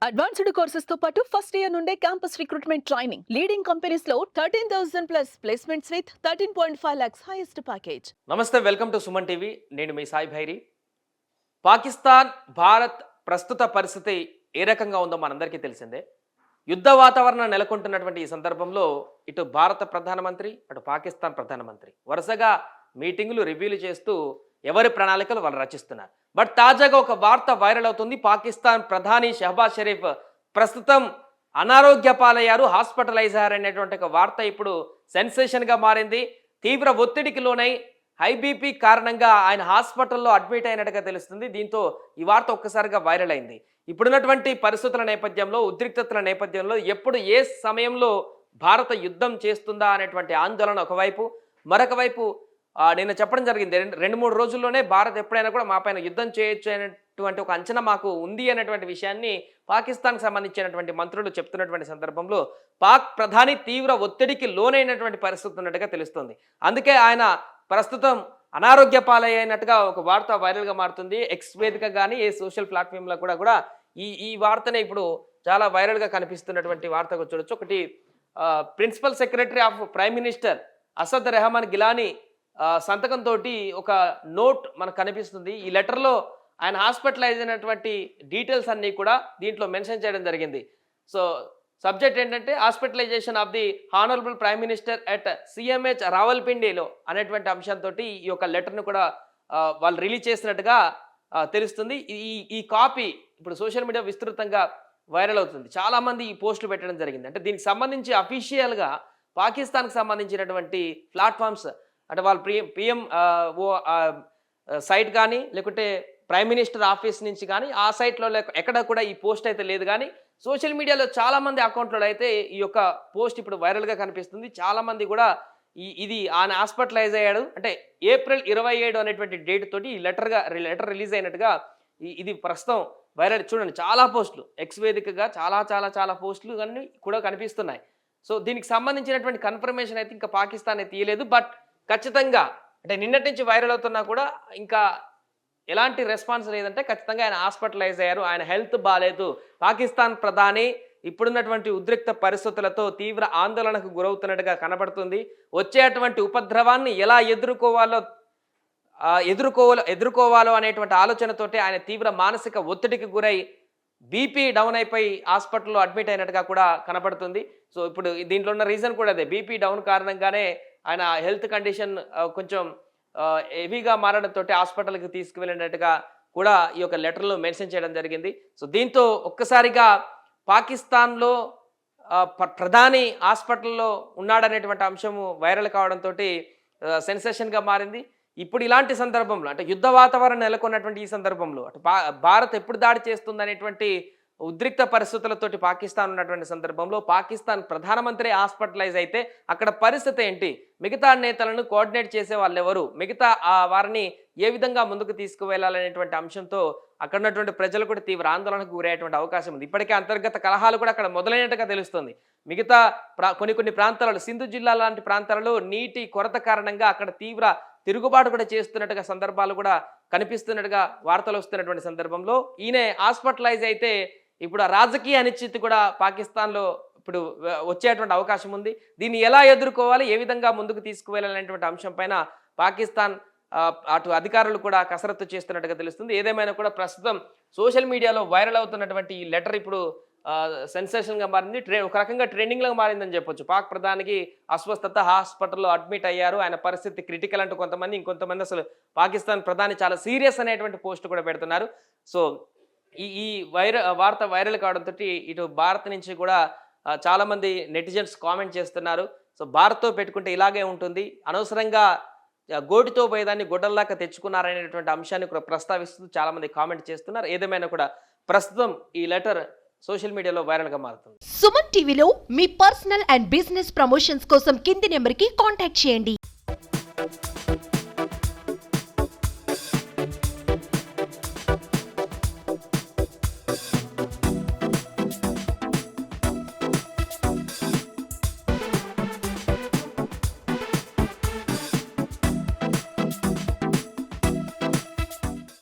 Advanced courses తో పాటు first year నుండే campus recruitment training leading companies లో 13,000 plus placements with 13.5 lakhs highest package. నమస్తే, వెల్కమ్ టు సుమన్ టీవీ. నేను మీ సాయి భైరి. పాకిస్తాన్ భారత్ ప్రస్తుత పరిస్థితి ఏ రకంగా ఉందో మనందరికీ తెలిసిందే. యుద్ధ వాతావరణం నెలకొంటున్నటువంటి ఈ సందర్భంలో ఇటు భారత ప్రధానమంత్రి, అటు పాకిస్తాన్ ప్రధానమంత్రి వరుసగా మీటింగులు, రివ్యూలు చేస్తూ ఎవరి ప్రణాళికలు వాళ్ళు రచిస్తున్నారు. బట్ తాజాగా ఒక వార్త వైరల్ అవుతుంది. పాకిస్తాన్ ప్రధాని షహబాజ్ షరీఫ్ ప్రస్తుతం అనారోగ్య పాలయ్యారు, హాస్పిటలైజ్ అయ్యారనేటువంటి ఒక వార్త ఇప్పుడు సెన్సేషన్గా మారింది. తీవ్ర ఒత్తిడికి లోనై హై బీపీ కారణంగా ఆయన హాస్పిటల్లో అడ్మిట్ అయినట్టుగా తెలుస్తుంది. దీంతో ఈ వార్త ఒక్కసారిగా వైరల్ అయింది. ఇప్పుడున్నటువంటి పరిస్థితుల నేపథ్యంలో, ఉద్రిక్తతల నేపథ్యంలో ఎప్పుడు ఏ సమయంలో భారత యుద్ధం చేస్తుందా అనేటువంటి ఆందోళన ఒకవైపు, మరొక వైపు నేను చెప్పడం జరిగింది, రెండు మూడు రోజుల్లోనే భారత్ ఎప్పుడైనా కూడా మా పైన యుద్ధం చేయొచ్చు అనేటువంటి ఒక అంచనా మాకు ఉంది అనేటువంటి విషయాన్ని పాకిస్తాన్కి సంబంధించినటువంటి మంత్రులు చెప్తున్నటువంటి సందర్భంలో పాక్ ప్రధాని తీవ్ర ఒత్తిడికి లోనైనటువంటి పరిస్థితి ఉన్నట్టుగా తెలుస్తుంది. అందుకే ఆయన ప్రస్తుతం అనారోగ్య పాలైనట్టుగా ఒక వార్త వైరల్గా మారుతుంది. ఎక్స్ వేదిక కానీ ఏ సోషల్ ప్లాట్ఫామ్లో కూడా ఈ వార్తనే ఇప్పుడు చాలా వైరల్గా కనిపిస్తున్నటువంటి వార్తగా చూడొచ్చు. ఒకటి, principal secretary of prime minister Asad Rehman Gilani సంతకంతో ఒక నోట్ మనకు కనిపిస్తుంది. ఈ లెటర్లో ఆయన హాస్పిటలైజ్ అయినటువంటి డీటెయిల్స్ అన్నీ కూడా దీంట్లో మెన్షన్ చేయడం జరిగింది. సో సబ్జెక్ట్ ఏంటంటే hospitalisation of the honourable prime minister at CMH రావల్పిండిలో అనేటువంటి అంశంతో ఈ యొక్క లెటర్ను కూడా వాళ్ళు రిలీజ్ చేసినట్టుగా తెలుస్తుంది. ఈ కాపీ ఇప్పుడు సోషల్ మీడియా విస్తృతంగా వైరల్ అవుతుంది. చాలామంది ఈ పోస్టులు పెట్టడం జరిగింది. అంటే దీనికి సంబంధించి అఫీషియల్గా పాకిస్తాన్కి సంబంధించినటువంటి ప్లాట్ఫామ్స్, అంటే వాళ్ళు పిఎం సైట్ కానీ లేకుంటే ప్రైమ్ మినిస్టర్ ఆఫీస్ నుంచి కానీ ఆ సైట్లో ఎక్కడ కూడా ఈ పోస్ట్ అయితే లేదు. కానీ సోషల్ మీడియాలో చాలామంది అకౌంట్లో అయితే ఈ యొక్క పోస్ట్ ఇప్పుడు వైరల్గా కనిపిస్తుంది. చాలామంది కూడా ఇది ఆయన హాస్పిటలైజ్ అయ్యాడు అంటే ఏప్రిల్ 27 అనేటువంటి డేట్ తోటి ఈ లెటర్ రిలీజ్ అయినట్టుగా ఇది ప్రస్తుతం వైరల్. చూడండి, చాలా పోస్టులు ఎక్స్ వేదికగా చాలా చాలా చాలా పోస్టులు అన్నీ కూడా కనిపిస్తున్నాయి. సో దీనికి సంబంధించినటువంటి కన్ఫర్మేషన్ అయితే ఇంకా పాకిస్తాన్ అయితే తీయలేదు. బట్ ఖచ్చితంగా అంటే నిన్నటి నుంచి వైరల్ అవుతున్నా కూడా ఇంకా ఎలాంటి రెస్పాన్స్ లేదంటే ఖచ్చితంగా ఆయన హాస్పిటలైజ్ అయ్యారు, ఆయన హెల్త్ బాగాలేదు. పాకిస్తాన్ ప్రధాని ఇప్పుడున్నటువంటి ఉద్రిక్త పరిస్థితులతో తీవ్ర ఆందోళనకు గురవుతున్నట్టుగా కనబడుతుంది. వచ్చేటువంటి ఉపద్రవాన్ని ఎలా ఎదుర్కోవాలో అనేటువంటి ఆలోచనతోటి ఆయన తీవ్ర మానసిక ఒత్తిడికి గురై బీపీ డౌన్ అయిపోయి హాస్పిటల్లో అడ్మిట్ అయినట్టుగా కూడా కనబడుతుంది. సో ఇప్పుడు దీంట్లో ఉన్న రీజన్ కూడా అదే, బీపీ డౌన్ కారణంగానే ఆయన హెల్త్ కండిషన్ కొంచెం హెవీగా మారడంతో హాస్పిటల్కి తీసుకువెళ్ళినట్టుగా కూడా ఈ యొక్క లెటర్లో మెన్షన్ చేయడం జరిగింది. సో దీంతో ఒక్కసారిగా పాకిస్తాన్లో ప్రధాని హాస్పిటల్లో ఉన్నాడనేటువంటి అంశము వైరల్ కావడంతో సెన్సేషన్గా మారింది. ఇప్పుడు ఇలాంటి సందర్భంలో అంటే యుద్ధ వాతావరణం నెలకొన్నటువంటి ఈ సందర్భంలో అటు భారత్ ఎప్పుడు దాడి చేస్తుందనేటువంటి ఉద్రిక్త పరిస్థితులతోటి పాకిస్తాన్ ఉన్నటువంటి సందర్భంలో పాకిస్తాన్ ప్రధానమంత్రి హాస్పిటలైజ్ అయితే అక్కడ పరిస్థితి ఏంటి, మిగతా నేతలను కోఆర్డినేట్ చేసే వాళ్ళు ఎవరు, మిగతా వారిని ఏ విధంగా ముందుకు తీసుకువెళ్ళాలనేటువంటి అంశంతో అక్కడ ఉన్నటువంటి ప్రజలు కూడా తీవ్ర ఆందోళనకు గురయ్యేటువంటి అవకాశం ఉంది. ఇప్పటికే అంతర్గత కలహాలు కూడా అక్కడ మొదలైనట్టుగా తెలుస్తుంది. మిగతా కొన్ని ప్రాంతాలలో, సింధు జిల్లా లాంటి ప్రాంతాలలో నీటి కొరత కారణంగా అక్కడ తీవ్ర తిరుగుబాటు కూడా చేస్తున్నట్టుగా సందర్భాలు కూడా కనిపిస్తున్నట్టుగా వార్తలు వస్తున్నటువంటి సందర్భంలో ఈయన హాస్పిటలైజ్ అయితే ఇప్పుడు ఆ రాజకీయ అనిశ్చితి కూడా పాకిస్తాన్లో ఇప్పుడు వచ్చేటువంటి అవకాశం ఉంది. దీన్ని ఎలా ఎదుర్కోవాలి, ఏ విధంగా ముందుకు తీసుకువెళ్ళాలనేటువంటి అంశం పైన పాకిస్తాన్ అటు అధికారులు కూడా కసరత్తు చేస్తున్నట్టుగా తెలుస్తుంది. ఏదేమైనా కూడా ప్రస్తుతం సోషల్ మీడియాలో వైరల్ అవుతున్నటువంటి ఈ లెటర్ ఇప్పుడు సెన్సేషన్గా మారింది, ఒక రకంగా ట్రెండింగ్లో మారిందని చెప్పొచ్చు. పాక్ ప్రధానికి అస్వస్థత, హాస్పిటల్లో అడ్మిట్ అయ్యారు, ఆయన పరిస్థితి క్రిటికల్ అంటూ కొంతమంది, ఇంకొంతమంది అసలు పాకిస్తాన్ ప్రధాని చాలా సీరియస్ అనేటువంటి పోస్ట్ కూడా పెడుతున్నారు. సో ఈ వార్త వైరల్ కావడంతో ఇటు భారత్ నుంచి కూడా చాలామంది నెటిజన్స్ కామెంట్ చేస్తున్నారు. సో భారత్తో పెట్టుకుంటే ఇలాగే ఉంటుంది, అనవసరంగా గోటితో పోయేదాన్ని గొడ్డల్లాగా తెచ్చుకున్నారనేటువంటి అంశాన్ని కూడా ప్రస్తావిస్తూ చాలామంది కామెంట్ చేస్తున్నారు. ఏదేమైనా కూడా ప్రస్తుతం ఈ లెటర్ సోషల్ మీడియాలో వైరల్గా మారుతుంది. సుమన్ టీవీలో మీ పర్సనల్ అండ్ బిజినెస్ ప్రమోషన్స్ కోసం కింది నెంబర్కి కాంటాక్ట్ చేయండి.